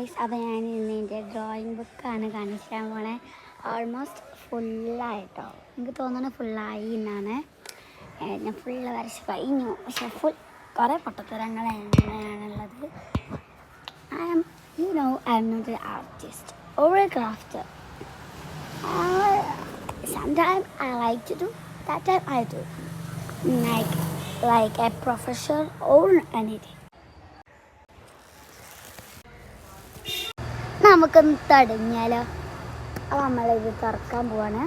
Guys, അപ്പോൾ ഞാൻ ഇന്ന് എൻ്റെ ഡ്രോയിങ് ബുക്കാണ് കാണിക്കാൻ പോണേ. ഓൾമോസ്റ്റ് ഫുള്ളായിട്ടോ, എനിക്ക് തോന്നുന്നത് ഫുള്ളായി എന്നാണ്. ഞാൻ ഫുള്ള് വരച്ച് കഴിഞ്ഞു, പക്ഷേ കുറേ പൊട്ടത്തരങ്ങളാണുള്ളത്. I am not an artist or a crafter. Sometimes I like to do, that time I do like a professor or anything. നമുക്കൊന്ന് തടഞ്ഞാലോ? അപ്പോൾ നമ്മളിത് തുറക്കാൻ പോവാണ്.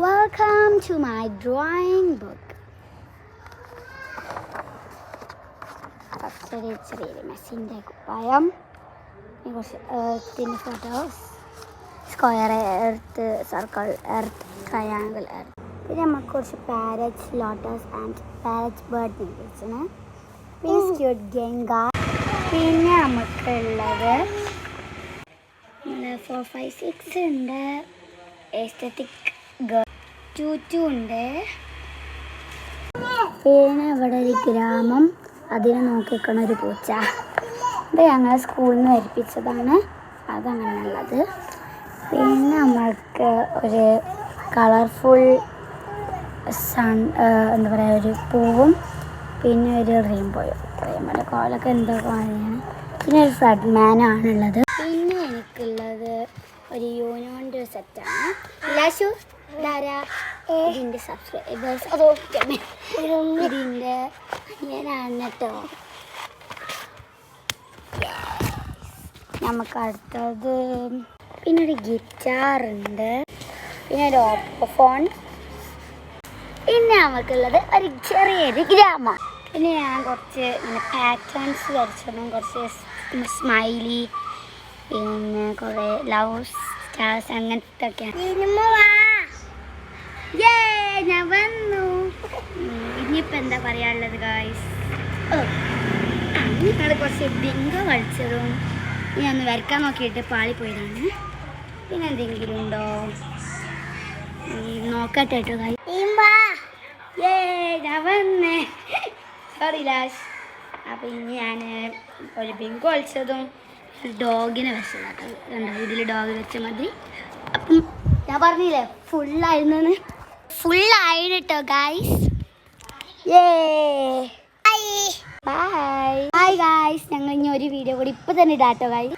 Welcome to my drawing book. ചെറിയൊരു മെസ്സിൻ്റെ കുപ്പായം, കുറച്ച് എർത്തിൻ്റെ photos, square earth, circle earth, triangle earth. പിന്നെ നമുക്ക് കുറച്ച് parrots, lotus and parrots bird വെച്ചാണ്. പിന്നെ ക്യൂട്ട് ഗംഗ. പിന്നെ നമുക്കുള്ളത് 4, 5, 6 ഉണ്ട്. എസ്തറ്റിക് ഗേൾ 2 ഉണ്ട്. പിന്നെ ഇവിടെ ഒരു ഗ്രാമം, അതിനെ നോക്കിക്കണ ഒരു പൂച്ച. ഇത് ഞങ്ങൾ സ്കൂളിൽ നിന്ന് വരപ്പിച്ചതാണ്, അതങ്ങനെയുള്ളത്. പിന്നെ നമ്മൾക്ക് ഒരു കളർഫുൾ എന്താ പറയുക, ഒരു പൂവും പിന്നെ ഒരു റെയിൻബോയുടെ കോലൊക്കെ എന്തൊക്കെ വാങ്ങിയാണ്. പിന്നെ ഒരു ഫ്രഡ്മാനാണുള്ളത്. പിന്നെ എനിക്കുള്ളത് ഒരു യൂണിയോൻ്റെ സെറ്റാണ്. ലാശു ധാരാ ഇതിൻ്റെ സബ്സ്ക്രൈബേഴ്സ് ഇതിൻ്റെ ഞാനാണ് കേട്ടോ. നമുക്ക് അടുത്തത് പിന്നെ ഒരു ഗിറ്റാറുണ്ട്, പിന്നെ ഒരു ഓപ്പോ ഫോൺ. പിന്നെ നമുക്കുള്ളത് ഒരു ചെറിയൊരു ഗ്രാമം. പിന്നെ ഞാൻ കുറച്ച് പാറ്റേൺസ് വരച്ചിടും, കുറച്ച് സ്മൈലി, പിന്നെ കുറേ ലവ് സ്റ്റാർസ് അങ്ങനത്തെ ഒക്കെയാണ്. ഞാൻ വന്നു. ഇനിയിപ്പോൾ എന്താ പറയാനുള്ളത് ഗായ്സ്? ഞങ്ങൾ കുറച്ച് ബിങ്കോ കളിച്ചതും ഞാൻ ഒന്ന് വരയ്ക്കാൻ നോക്കിയിട്ട് പാളിപ്പോയതാണ്. പിന്നെ എന്തെങ്കിലും ഉണ്ടോ നോക്കട്ടെ കേട്ടോ ഗായ്സ്. ഞാൻ വന്നേ, സോറി ലാഷ്. അപ്പം ഇനി ഞാൻ ഒരു ബിങ്കോ കളിച്ചതും ഡോഗിനെ വെച്ചതാട്ടോ. കണ്ടോ, ഇതിൽ ഡോഗ് വെച്ച മതി. അപ്പം ഞാൻ പറഞ്ഞില്ലേ ഫുള്ളായിരുന്നു, ഫുള്ളായിരുന്നു കേട്ടോ ഗായ്സ്. ബൈ ഗായ്സ്, ഞങ്ങൾ ഇനി ഒരു വീഡിയോ കൂടി ഇപ്പം തന്നെ ഇടാട്ടോ ഗായ്സ്.